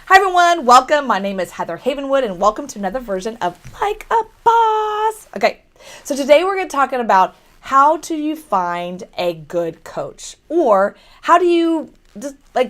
Hi everyone, welcome. My name is Heather Havenwood and welcome to another version of Like a Boss. Okay, so today we're going to talk about how do you find a good coach, or how do you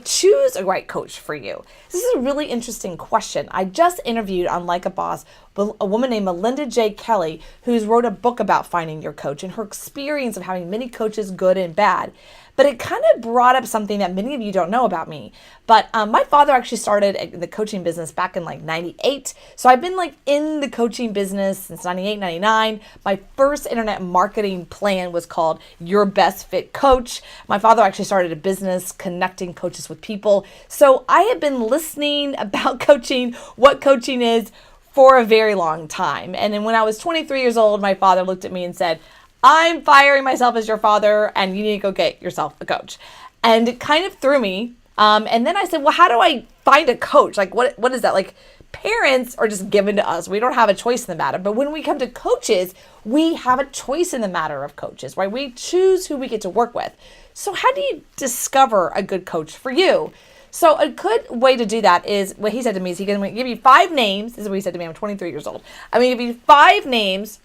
choose a right coach for you? This is a really interesting question. I just interviewed on Like a Boss a woman named Melinda J. Kelly, who's wrote a book about finding your coach and her experience of having many coaches, good and bad. But it kind of brought up something that many of you don't know about me. But my father actually started the coaching business back in 98. So I've been in the coaching business since 98, 99. My first internet marketing plan was called Your Best Fit Coach. My father actually started a business connecting coaches with people. So I have been listening about coaching, what coaching is, for a very long time. And then when I was 23 years old, my father looked at me and said, I'm firing myself as your father and you need to go get yourself a coach. And it kind of threw me. And then I said, well, how do I find a coach? What is that? Parents are just given to us. We don't have a choice in the matter. But when we come to coaches, we have a choice in the matter of coaches, right? We choose who we get to work with. So how do you discover a good coach for you? So a good way to do that is what he said to me is he's going to give you 5 names. This is what he said to me. I'm 23 years old. I'm going to give you 5 names.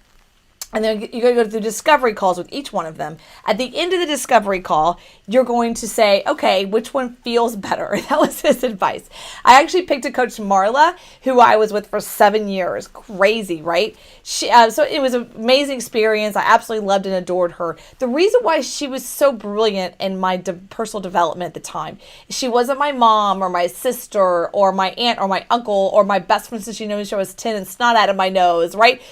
And then you're going to go through discovery calls with each one of them. At the end of the discovery call, you're going to say, okay, which one feels better? That was his advice. I actually picked a coach, Marla, who I was with for 7 years. Crazy, right? So it was an amazing experience. I absolutely loved and adored her. The reason why she was so brilliant in my personal development at the time, she wasn't my mom or my sister or my aunt or my uncle or my best friend since she knew she was 10 and snot out of my nose, right?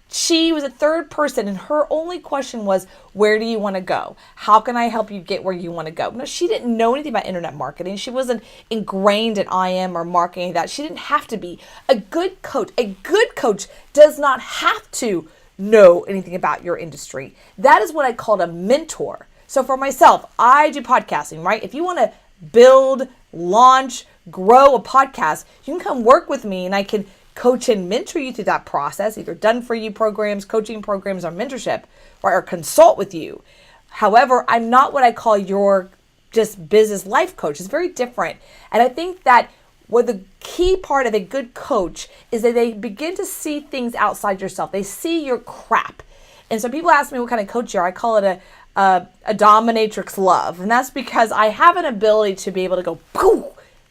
She was a third person and her only question was, where do you want to go? How can I help you get where you want to go? No, she didn't know anything about internet marketing. She wasn't ingrained in IM or marketing that. She didn't have to be. A good coach does not have to know anything about your industry. That is what I called a mentor. So for myself, I do podcasting, right? If you want to build, launch, grow a podcast, you can come work with me and I can coach and mentor you through that process, either done for you programs, coaching programs, or mentorship, or consult with you. However, I'm not what I call your just business life coach. It's very different. And I think that what the key part of a good coach is that they begin to see things outside yourself. They see your crap. And so people ask me what kind of coach you are. I call it a dominatrix love. And that's because I have an ability to be able to go, poof,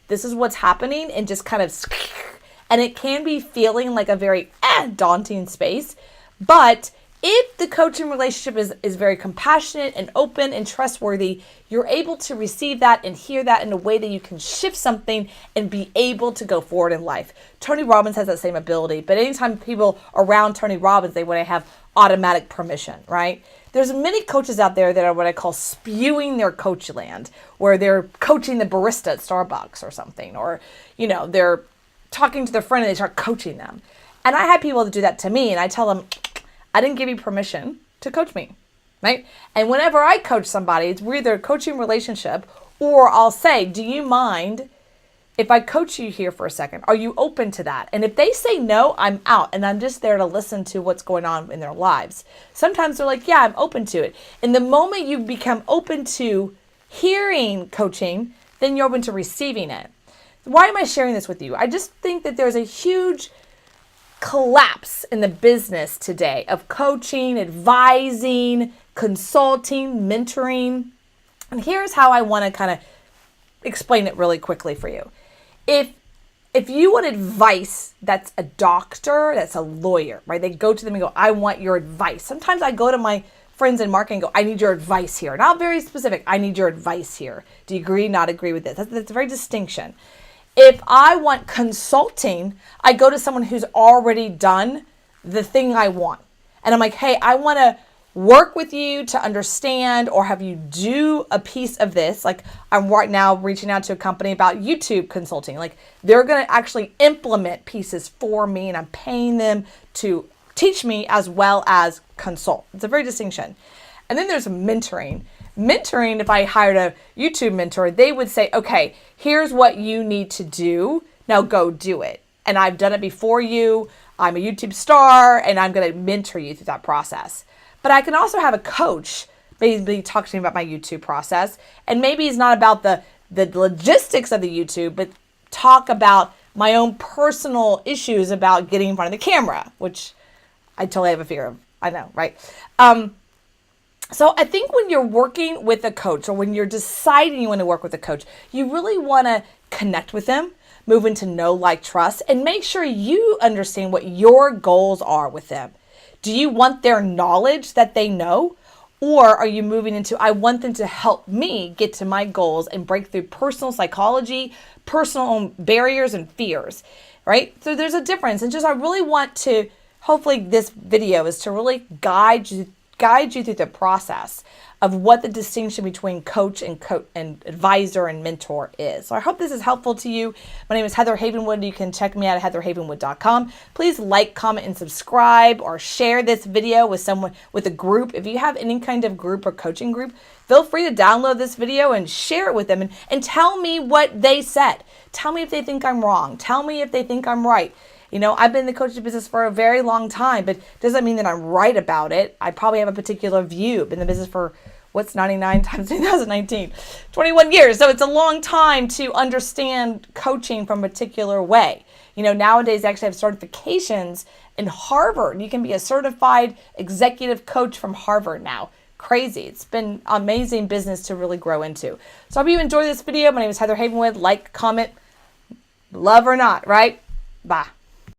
this is what's happening, and just kind of, and it can be feeling like a very daunting space. But if the coaching relationship is very compassionate and open and trustworthy, you're able to receive that and hear that in a way that you can shift something and be able to go forward in life. Tony Robbins has that same ability. But anytime people around Tony Robbins, they want to have automatic permission, right? There's many coaches out there that are what I call spewing their coach land, where they're coaching the barista at Starbucks or something, or, they're talking to their friend and they start coaching them. And I had people that do that to me and I tell them, I didn't give you permission to coach me, right? And whenever I coach somebody, it's either a coaching relationship or I'll say, do you mind if I coach you here for a second? Are you open to that? And if they say no, I'm out and I'm just there to listen to what's going on in their lives. Sometimes they're like, yeah, I'm open to it. And the moment you become open to hearing coaching, then you're open to receiving it. Why am I sharing this with you? I just think that there's a huge collapse in the business today of coaching, advising, consulting, mentoring. And here's how I want to kind of explain it really quickly for you. If you want advice, that's a doctor, that's a lawyer, right? They go to them and go, I want your advice. Sometimes I go to my friends in marketing and go, I need your advice here. Not very specific. I need your advice here. Do you agree, not agree with this? That's a very distinction. If I want consulting, I go to someone who's already done the thing I want. And I'm like, hey, I want to work with you to understand or have you do a piece of this. Like I'm right now reaching out to a company about YouTube consulting. Like they're going to actually implement pieces for me and I'm paying them to teach me as well as consult. It's a very distinction. And then there's mentoring. Mentoring, if I hired a YouTube mentor, they would say, okay, here's what you need to do. Now go do it. And I've done it before you. I'm a YouTube star and I'm going to mentor you through that process. But I can also have a coach maybe talk to me about my YouTube process. And maybe it's not about the logistics of the YouTube, but talk about my own personal issues about getting in front of the camera, which I totally have a fear of. I know, right? So I think when you're working with a coach, or when you're deciding you want to work with a coach, you really want to connect with them, move into know, like, trust, and make sure you understand what your goals are with them. Do you want their knowledge that they know? Or are you moving into, I want them to help me get to my goals and break through personal psychology, personal barriers and fears, right? So there's a difference. And just, I really want to, hopefully this video is to really guide you through the process of what the distinction between coach and advisor and mentor is. So I hope this is helpful to you. My name is Heather Havenwood. You can check me out at heatherhavenwood.com. Please like, comment, and subscribe, or share this video with someone, with a group. If you have any kind of group or coaching group, feel free to download this video and share it with them, and tell me what they said. Tell me if they think I'm wrong. Tell me if they think I'm right. You know, I've been in the coaching business for a very long time, but doesn't mean that I'm right about it. I probably have a particular view. Been in the business for, what's 99 times 2019? 21 years. So it's a long time to understand coaching from a particular way. You know, nowadays they actually have certifications in Harvard. You can be a certified executive coach from Harvard now. Crazy. It's been amazing business to really grow into. So I hope you enjoy this video. My name is Heather Havenwood. Like, comment, love or not, right? Bye.